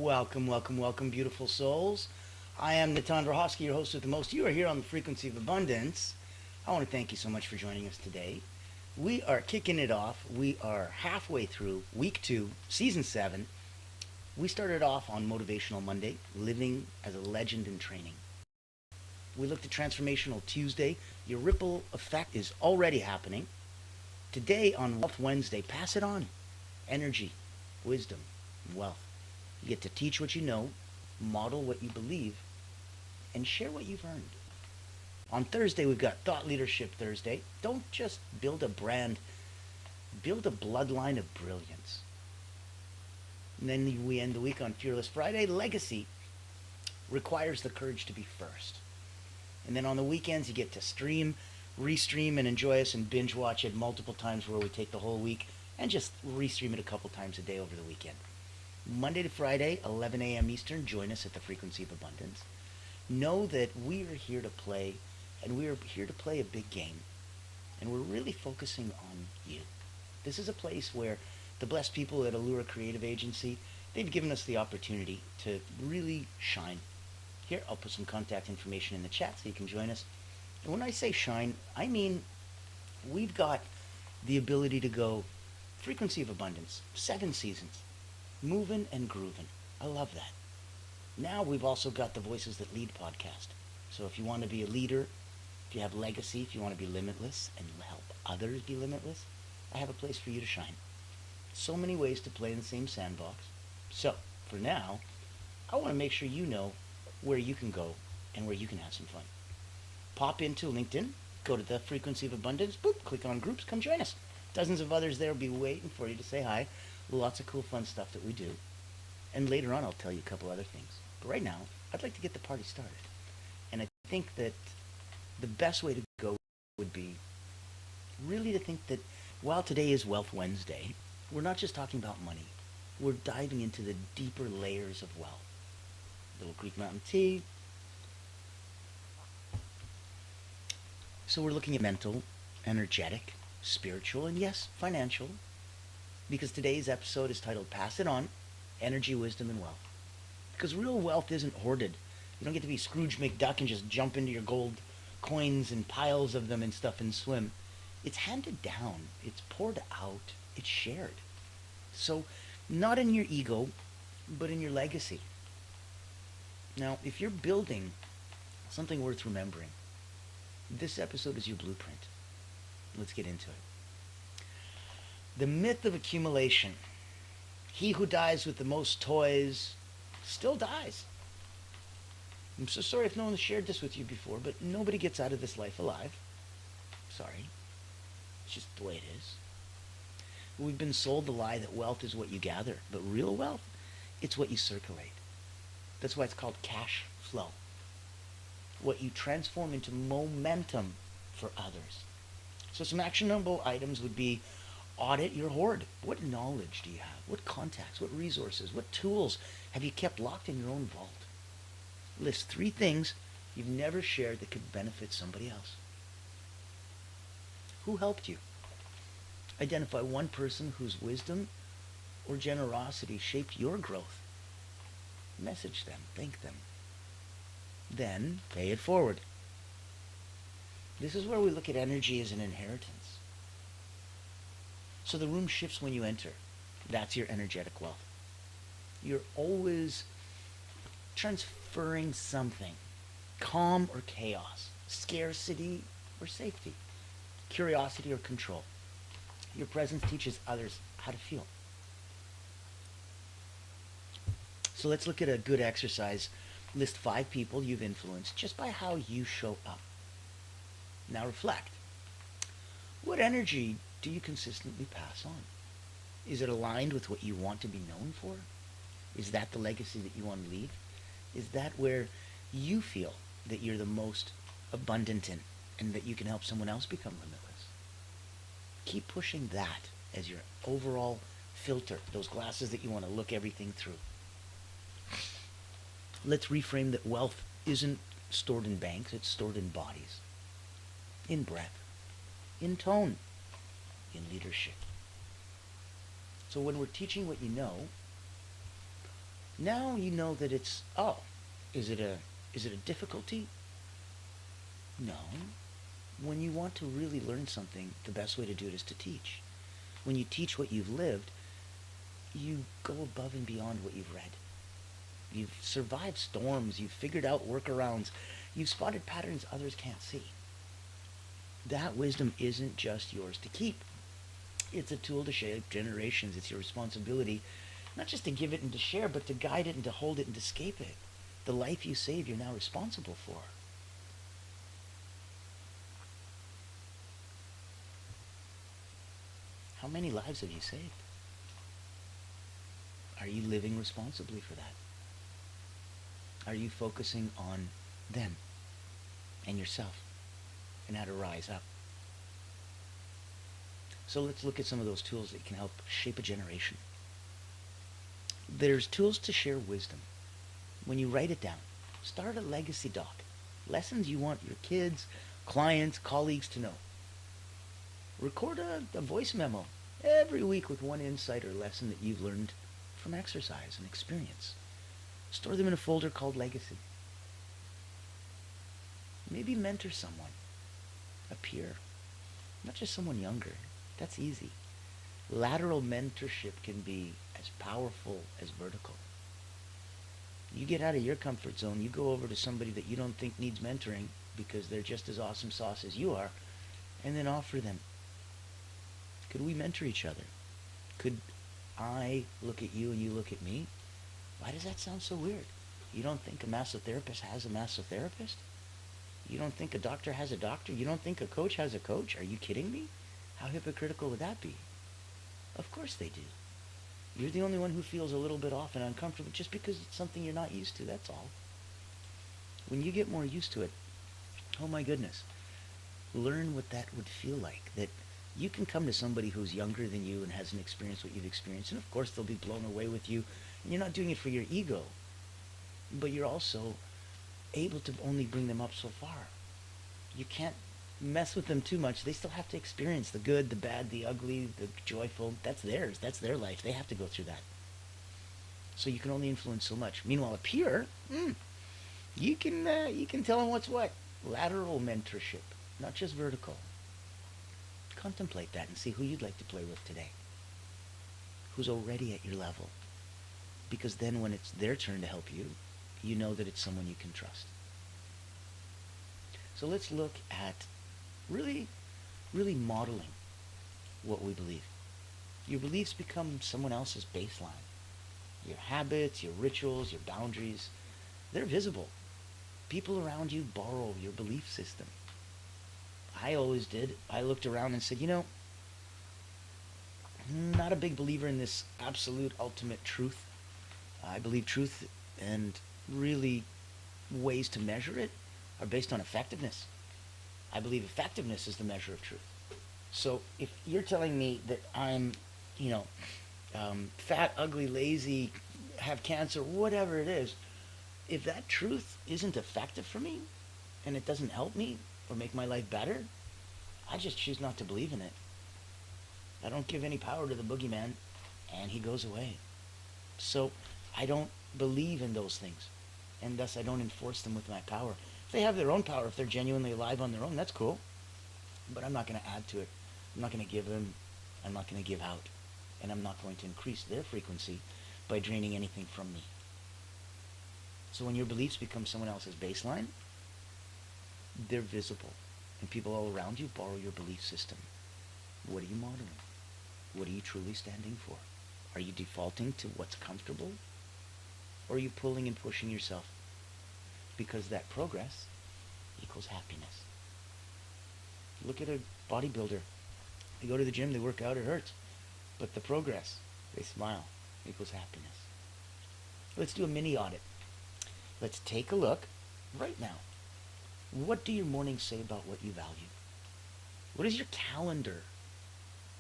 Welcome, welcome, welcome, beautiful souls. I am 𝗪𝗶𝘶𝗵𝗆, your host with the most. You are here on the Frequency of Abundance. I want to thank you so much for joining us today. We are kicking it off. We are halfway through week 2, season 7. We started off on Motivational Monday, living as a legend in training. We looked at Transformational Tuesday. Your ripple effect is already happening. Today on Wealth Wednesday, pass it on. Energy, wisdom, and wealth. You get to teach what you know, model what you believe, and share what you've earned. On Thursday, we've got Thought Leadership Thursday. Don't just build a brand, build a bloodline of brilliance. And then we end the week on Fearless Friday. Legacy requires the courage to be first. And then on the weekends, you get to stream, restream, and enjoy us and binge watch it multiple times where we take the whole week and just restream it a couple times a day over the weekend. Monday to Friday, 11 a.m. Eastern, join us at the Frequency of Abundance. Know that we are here to play, and we are here to play a big game. And we're really focusing on you. This is a place where the blessed people at Allura Creative Agency, they've given us the opportunity to really shine. Here, I'll put some contact information in the chat so you can join us. And when I say shine, I mean we've got the ability to go Frequency of Abundance, 7 seasons. Moving and grooving. I love that. Now we've also got the Voices That Lead podcast. So if you want to be a leader, if you have legacy, if you want to be limitless and help others be limitless, I have a place for you to shine. So many ways to play in the same sandbox. So for now, I want to make sure you know where you can go and where you can have some fun. Pop into LinkedIn, go to the Frequency of Abundance, boop, click on groups, come join us. Dozens of others there will be waiting for you to say hi. Lots of cool, fun stuff that we do. And later on, I'll tell you a couple other things. But right now, I'd like to get the party started. And I think that the best way to go would be really to think that while today is Wealth Wednesday, we're not just talking about money. We're diving into the deeper layers of wealth. Little Greek Mountain Tea. So we're looking at mental, energetic, spiritual, and yes, financial. Because today's episode is titled Pass It On, Energy, Wisdom, and Wealth. Because real wealth isn't hoarded. You don't get to be Scrooge McDuck and just jump into your gold coins and piles of them and stuff and swim. It's handed down. It's poured out. It's shared. So not in your ego, but in your legacy. Now, if you're building something worth remembering, this episode is your blueprint. Let's get into it. The myth of accumulation. He who dies with the most toys still dies. I'm so sorry if no one has shared this with you before, but nobody gets out of this life alive. Sorry. It's just the way it is. We've been sold the lie that wealth is what you gather, but real wealth, it's what you circulate. That's why it's called cash flow. What you transform into momentum for others. So some actionable items would be audit your hoard. What knowledge do you have? What contacts? What resources? What tools have you kept locked in your own vault? List 3 things you've never shared that could benefit somebody else. Who helped you? Identify one person whose wisdom or generosity shaped your growth. Message them. Thank them. Then pay it forward. This is where we look at energy as an inheritance. So the room shifts when you enter. That's your energetic wealth. You're always transferring something. Calm or chaos. Scarcity or safety. Curiosity or control. Your presence teaches others how to feel. So let's look at a good exercise. List 5 people you've influenced just by how you show up. Now reflect. What energy do you consistently pass on? Is it aligned with what you want to be known for? Is that the legacy that you want to leave? Is that where you feel that you're the most abundant in and that you can help someone else become limitless? Keep pushing that as your overall filter, those glasses that you want to look everything through. Let's reframe that wealth isn't stored in banks, it's stored in bodies, in breath, in tone, in leadership. So when we're teaching what you know, Now you know that it's, oh, is it a difficulty? No. When you want to really learn something, the best way to do it is to teach. When you teach what you've lived, you go above and beyond what you've read. You've survived storms, you've figured out workarounds, you've spotted patterns others can't see. That wisdom isn't just yours to keep. It's a tool to shape generations. It's your responsibility, not just to give it and to share, but to guide it and to hold it and to escape it. The life you save, you're now responsible for. How many lives have you saved? Are you living responsibly for that? Are you focusing on them and yourself and how to rise up? So let's look at some of those tools that can help shape a generation. There's tools to share wisdom. When you write it down, start a legacy doc. Lessons you want your kids, clients, colleagues to know. Record a voice memo every week with one insight or lesson that you've learned from exercise and experience. Store them in a folder called Legacy. Maybe mentor someone, a peer, not just someone younger. That's easy. Lateral mentorship can be as powerful as vertical. You get out of your comfort zone, you go over to somebody that you don't think needs mentoring because they're just as awesome sauce as you are, and then offer them. Could we mentor each other? Could I look at you and you look at me? Why does that sound so weird? You don't think a massotherapist has a massotherapist? You don't think a doctor has a doctor? You don't think a coach has a coach? Are you kidding me? How hypocritical would that be? Of course they do. You're the only one who feels a little bit off and uncomfortable just because it's something you're not used to, that's all. When you get more used to it, oh my goodness, learn what that would feel like. That you can come to somebody who's younger than you and hasn't experienced what you've experienced, and of course they'll be blown away with you, and you're not doing it for your ego, but you're also able to only bring them up so far. You can't mess with them too much. They still have to experience the good, the bad, the ugly, the joyful. That's theirs. That's their life. They have to go through that. So you can only influence so much. Meanwhile, a peer, you can tell them what's what. Lateral mentorship, not just vertical. Contemplate that and see who you'd like to play with today. Who's already at your level. Because then when it's their turn to help you, you know that it's someone you can trust. So let's look at really modeling what we believe. Your beliefs become someone else's baseline. Your habits, your rituals, your boundaries, they're visible. People around you borrow your belief system. I always did. I looked around and said, not a big believer in this absolute ultimate truth. I believe truth and really ways to measure it are based on effectiveness. I believe effectiveness is the measure of truth. So if you're telling me that I'm, fat, ugly, lazy, have cancer, whatever it is, if that truth isn't effective for me and it doesn't help me or make my life better, I just choose not to believe in it. I don't give any power to the boogeyman, and he goes away. So I don't believe in those things, and thus I don't enforce them with my power. If they have their own power, if they're genuinely alive on their own, that's cool. But I'm not going to add to it. I'm not going to give them. I'm not going to give out. And I'm not going to increase their frequency by draining anything from me. So when your beliefs become someone else's baseline, they're visible. And people all around you borrow your belief system. What are you modeling? What are you truly standing for? Are you defaulting to what's comfortable? Or are you pulling and pushing yourself? Because that progress equals happiness. Look at a bodybuilder. They go to the gym, they work out, it hurts. But the progress, they smile, equals happiness. Let's do a mini audit. Let's take a look right now. What do your mornings say about what you value? What does your calendar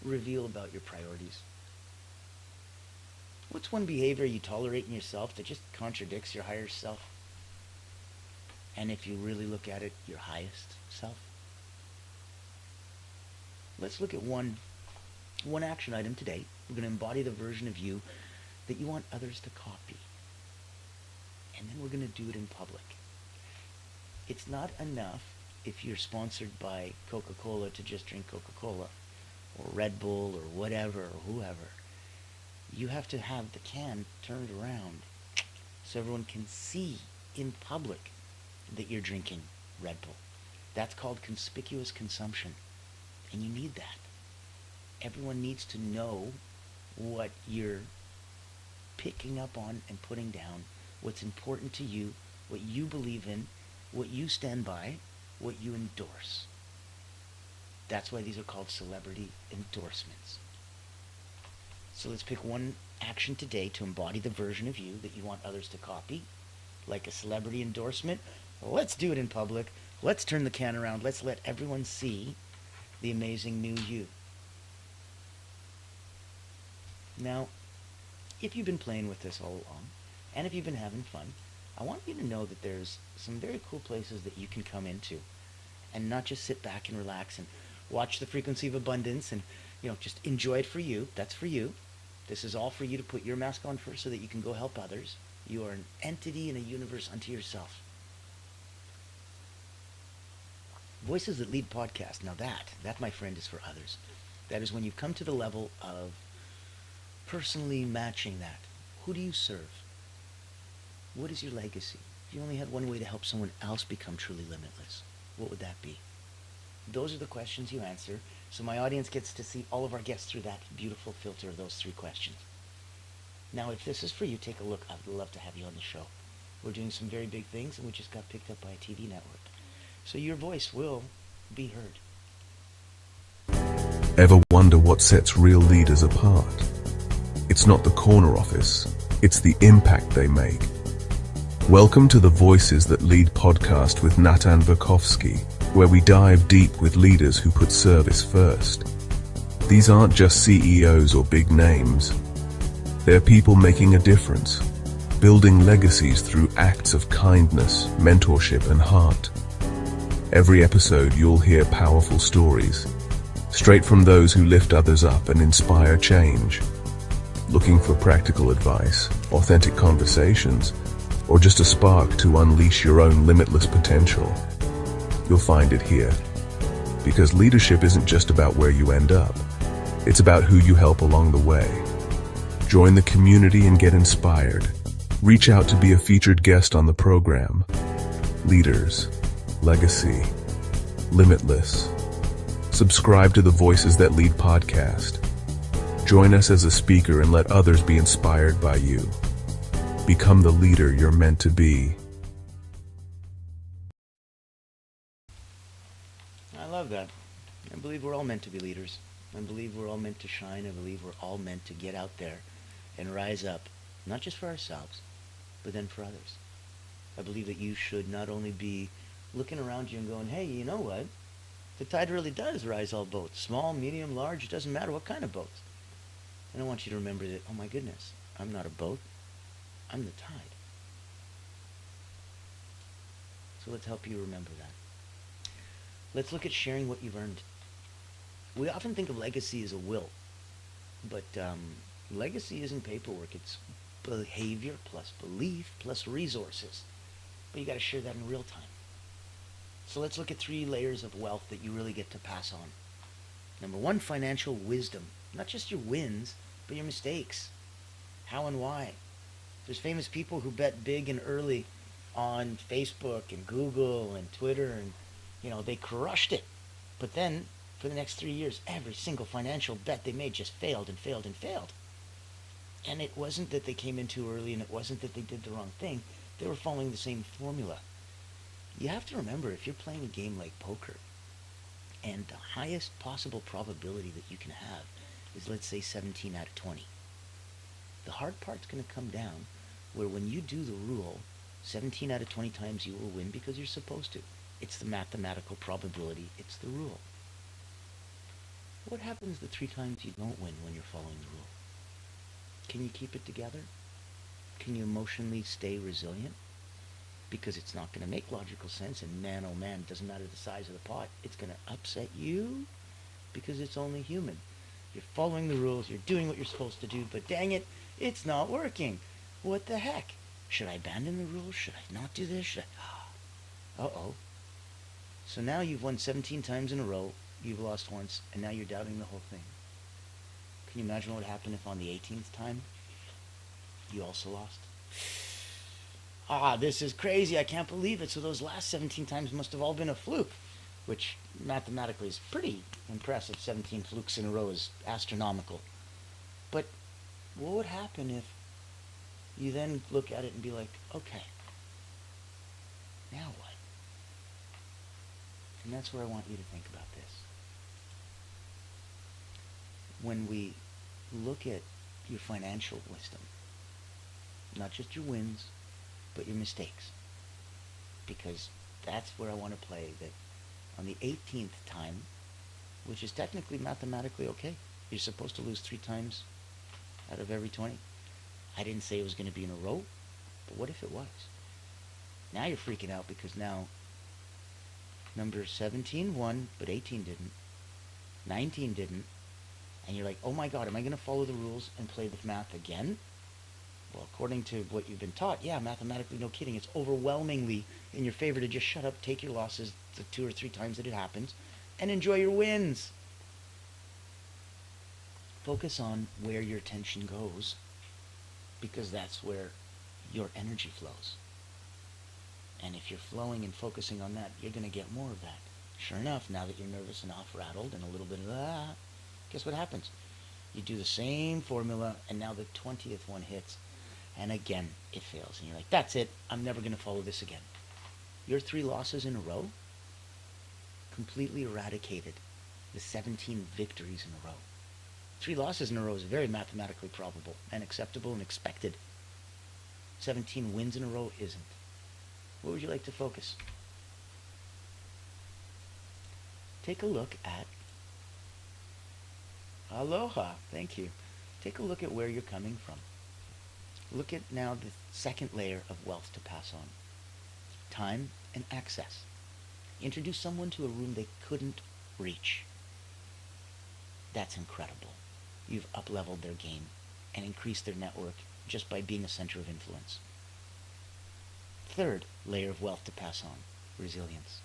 reveal about your priorities? What's one behavior you tolerate in yourself that just contradicts your higher self? And if you really look at it, your highest self? Let's look at one action item today. We're going to embody the version of you that you want others to copy. and then we're going to do it in public. It's not enough if you're sponsored by Coca-Cola to just drink Coca-Cola or Red Bull or whatever or whoever. You have to have the can turned around so everyone can see in public that you're drinking Red Bull. That's called conspicuous consumption, and you need that. Everyone needs to know what you're picking up on and putting down, what's important to you, what you believe in, what you stand by, what you endorse. That's why these are called celebrity endorsements. So let's pick one action today to embody the version of you that you want others to copy. Like a celebrity endorsement, let's do it in public. Let's turn the can around. Let's let everyone see the amazing new you. Now, if you've been playing with this all along, and if you've been having fun, I want you to know that there's some very cool places that you can come into and not just sit back and relax and watch the frequency of abundance and, just enjoy it for you. That's for you. This is all for you to put your mask on first so that you can go help others. You are an entity in a universe unto yourself. Voices That Lead podcast. Now that, my friend, is for others. That is when you come to the level of personally matching that. Who do you serve? What is your legacy? If you only had one way to help someone else become truly limitless, what would that be? Those are the questions you answer, so my audience gets to see all of our guests through that beautiful filter of those 3 questions. Now, if this is for you, take a look. I would love to have you on the show. We're doing some very big things, and we just got picked up by a TV network. So your voice will be heard. Ever wonder what sets real leaders apart? It's not the corner office, it's the impact they make. Welcome to the Voices That Lead podcast with 𝗪𝗶𝘀𝗍𝗆, where we dive deep with leaders who put service first. These aren't just CEOs or big names. They're people making a difference, building legacies through acts of kindness, mentorship, and heart. Every episode you'll hear powerful stories, straight from those who lift others up and inspire change. Looking for practical advice, authentic conversations, or just a spark to unleash your own limitless potential? You'll find it here. Because leadership isn't just about where you end up, it's about who you help along the way. Join the community and get inspired. Reach out to be a featured guest on the program. Leaders, legacy, limitless. Subscribe to the Voices That Lead podcast. Join us as a speaker and let others be inspired by you. Become the leader you're meant to be. I love that. I believe we're all meant to be leaders. I believe we're all meant to shine. I believe we're all meant to get out there and rise up, not just for ourselves, but then for others. I believe that you should not only be looking around you and going, hey, you know what? The tide really does rise all boats. Small, medium, large, it doesn't matter what kind of boats. And I want you to remember that, oh my goodness, I'm not a boat. I'm the tide. So let's help you remember that. Let's look at sharing what you've earned. We often think of legacy as a will, but legacy isn't paperwork. It's behavior plus belief plus resources. But you got to share that in real time. So let's look at 3 layers of wealth that you really get to pass on. Number 1, financial wisdom. Not just your wins, but your mistakes. How and why. There's famous people who bet big and early on Facebook and Google and Twitter, and they crushed it. But then for the next 3 years, every single financial bet they made just failed and failed and failed. And it wasn't that they came in too early, and it wasn't that they did the wrong thing. They were following the same formula. You have to remember, if you're playing a game like poker, and the highest possible probability that you can have is, let's say, 17 out of 20. The hard part's going to come down where when you do the rule, 17 out of 20 times you will win because you're supposed to. It's the mathematical probability. It's the rule. What happens the 3 times you don't win when you're following the rule? Can you keep it together? Can you emotionally stay resilient? Because it's not going to make logical sense, and man, oh man, it doesn't matter the size of the pot. It's going to upset you because it's only human. You're following the rules, you're doing what you're supposed to do, but dang it, it's not working. What the heck? Should I abandon the rules? Should I not do this? Should I? Uh-oh. So now you've won 17 times in a row, you've lost once, and now you're doubting the whole thing. Can you imagine what would happen if on the 18th time, you also lost? This is crazy, I can't believe it. So those last 17 times must have all been a fluke, which mathematically is pretty impressive. 17 flukes in a row is astronomical. But what would happen if you then look at it and be like, okay, now what? And that's where I want you to think about this. When we look at your financial wisdom, not just your wins, but your mistakes, because that's where I want to play that on the 18th time, which is technically mathematically okay. You're supposed to lose 3 times out of every 20. I didn't say it was going to be in a row, but what if it was? Now you're freaking out because now number 17 won, but 18 didn't. 19 didn't. And you're like, oh my God, am I going to follow the rules and play with math again? Well, according to what you've been taught, yeah, mathematically, no kidding, it's overwhelmingly in your favor to just shut up, take your losses the 2 or 3 times that it happens, and enjoy your wins. Focus on where your attention goes, because that's where your energy flows. And if you're flowing and focusing on that, you're going to get more of that. Sure enough, now that you're nervous and off-rattled and a little bit of guess what happens? You do the same formula, and now the 20th one hits, and again, it fails. And you're like, that's it. I'm never going to follow this again. Your 3 losses in a row completely eradicated the 17 victories in a row. 3 losses in a row is very mathematically probable and acceptable and expected. 17 wins in a row isn't. Where would you like to focus? Take a look at Aloha. Thank you. Take a look at where you're coming from. Look at now the second layer of wealth to pass on. Time and access. Introduce someone to a room they couldn't reach. That's incredible. You've up-leveled their game and increased their network just by being a center of influence. Third layer of wealth to pass on, resilience.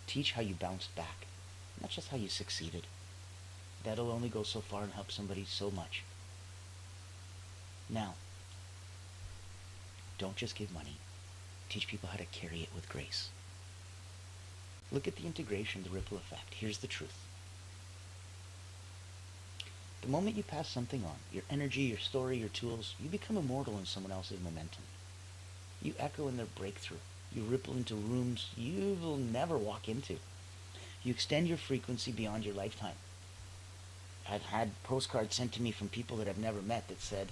Teach how you bounced back, not just how you succeeded. That'll only go so far and help somebody so much. Now, don't just give money. Teach people how to carry it with grace. Look at the integration, the ripple effect. Here's the truth. The moment you pass something on, your energy, your story, your tools, you become immortal in someone else's momentum. You echo in their breakthrough. You ripple into rooms you will never walk into. You extend your frequency beyond your lifetime. I've had postcards sent to me from people that I've never met that said,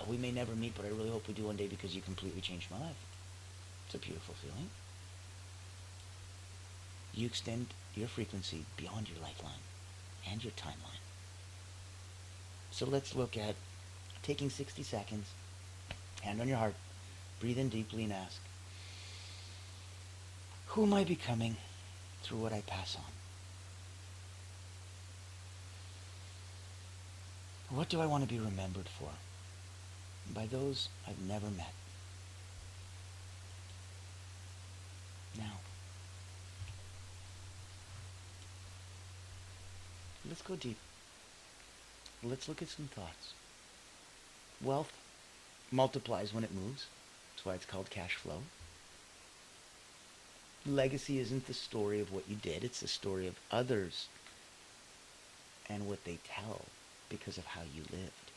we may never meet, but I really hope we do one day because you completely changed my life. It's a beautiful feeling. You extend your frequency beyond your lifeline and your timeline. So let's look at taking 60 seconds, hand on your heart, breathe in deeply and ask, who am I becoming through what I pass on? What do I want to be remembered for? By those I've never met. Now, let's go deep. Let's look at some thoughts. Wealth multiplies when it moves. That's why it's called cash flow. Legacy isn't the story of what you did. It's the story of others and what they tell because of how you lived.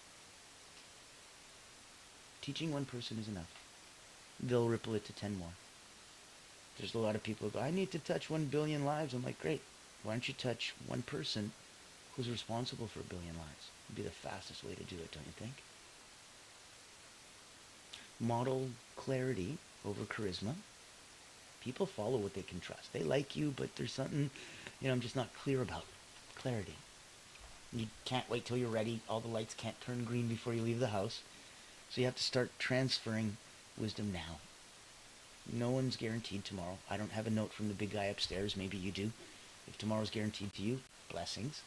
Teaching one person is enough. They'll ripple it to 10 more. There's a lot of people who go, I need to touch 1 billion lives. I'm like, great. Why don't you touch one person who's responsible for 1 billion lives? It'd be the fastest way to do it, don't you think? Model clarity over charisma. People follow what they can trust. They like you, but there's something, I'm just not clear about. Clarity. You can't wait till you're ready. All the lights can't turn green before you leave the house. So you have to start transferring wisdom now. No one's guaranteed tomorrow. I don't have a note from the big guy upstairs. Maybe you do. If tomorrow's guaranteed to you, blessings.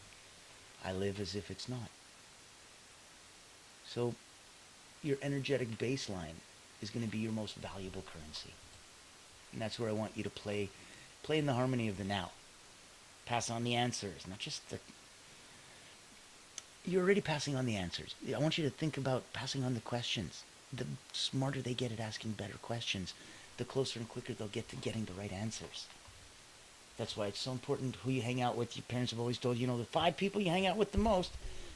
I live as if it's not. So your energetic baseline is going to be your most valuable currency. And that's where I want you to play in the harmony of the now. Pass on the answers, not just the... You're already passing on the answers. I want you to think about passing on the questions. The smarter they get at asking better questions, the closer and quicker they'll get to getting the right answers. That's why it's so important who you hang out with. Your parents have always told you, the 5 people you hang out with the most,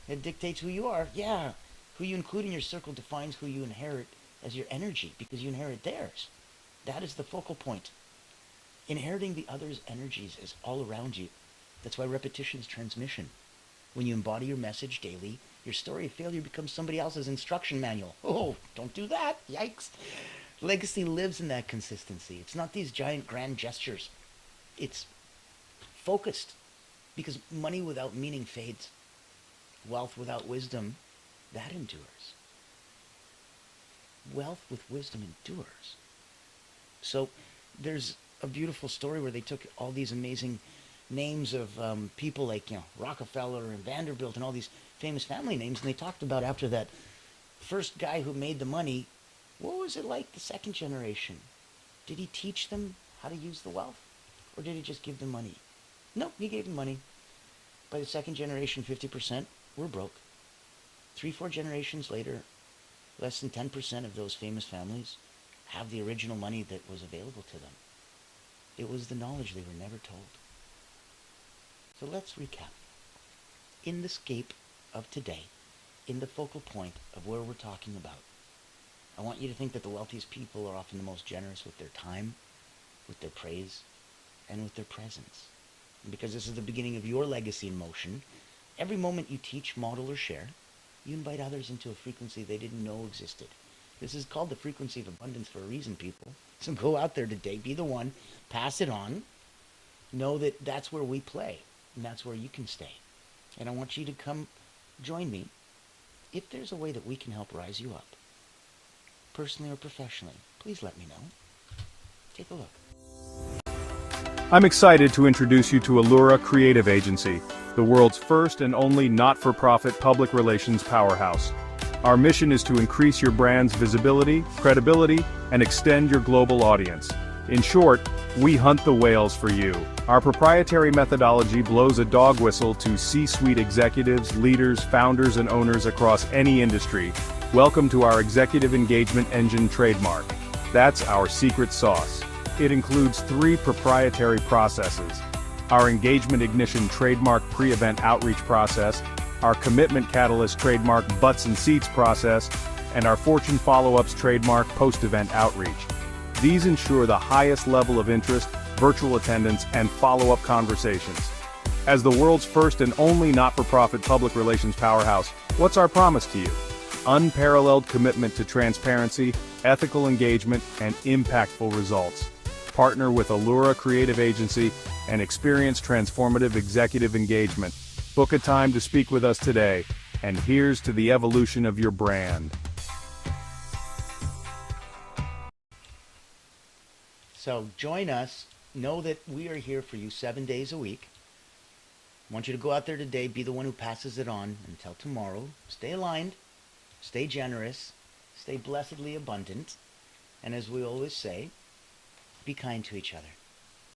it dictates who you are. Yeah, who you include in your circle defines who you inherit as your energy, because you inherit theirs. That is the focal point. Inheriting the other's energies is all around you. That's why repetition is transmission. When you embody your message daily, your story of failure becomes somebody else's instruction manual. Oh, don't do that. Yikes. Legacy lives in that consistency. It's not these giant grand gestures. It's focused, because money without meaning fades. Wealth without wisdom, that endures. Wealth with wisdom endures. So there's a beautiful story where they took all these amazing names of people like Rockefeller and Vanderbilt and all these famous family names, and they talked about, after that first guy who made the money, what was it like the second generation? Did he teach them how to use the wealth, or did he just give them money? No, he gave them money. By the second generation, 50% were broke. 3-4 generations later, less than 10% of those famous families have the original money that was available to them. It was the knowledge they were never told. So let's recap. In the scape of today, in the focal point of where we're talking about, I want you to think that the wealthiest people are often the most generous with their time, with their praise, and with their presence. And because this is the beginning of your legacy in motion, every moment you teach, model, or share, you invite others into a frequency they didn't know existed. This is called the frequency of abundance for a reason, people. So go out there today, be the one, pass it on. Know that that's where we play, and that's where you can stay. And I want you to come join me if there's a way that we can help rise you up, personally or professionally. Please let me know. Take a look. I'm excited to introduce you to Ellura Creative Agency, the world's first and only not-for-profit public relations powerhouse. Our mission is to increase your brand's visibility, credibility, and extend your global audience. In short, we hunt the whales for you. Our proprietary methodology blows a dog whistle to C-suite executives, leaders, founders, and owners across any industry. Welcome to our Executive Engagement Engine trademark. That's our secret sauce. It includes 3 proprietary processes: our Engagement Ignition trademark pre-event outreach process, our Commitment Catalyst trademark butts and seats process, and our Fortune Follow-ups trademark post-event outreach. These ensure the highest level of interest, virtual attendance, and follow-up conversations. As the world's first and only not-for-profit public relations powerhouse, what's our promise to you? Unparalleled commitment to transparency, ethical engagement, and impactful results. Partner with Ellura Creative Agency and experience transformative executive engagement. Book a time to speak with us today, and here's to the evolution of your brand. So join us. Know that we are here for you 7 days a week. I want you to go out there today, be the one who passes it on. Until tomorrow, stay aligned, stay generous, stay blessedly abundant, and as we always say, be kind to each other.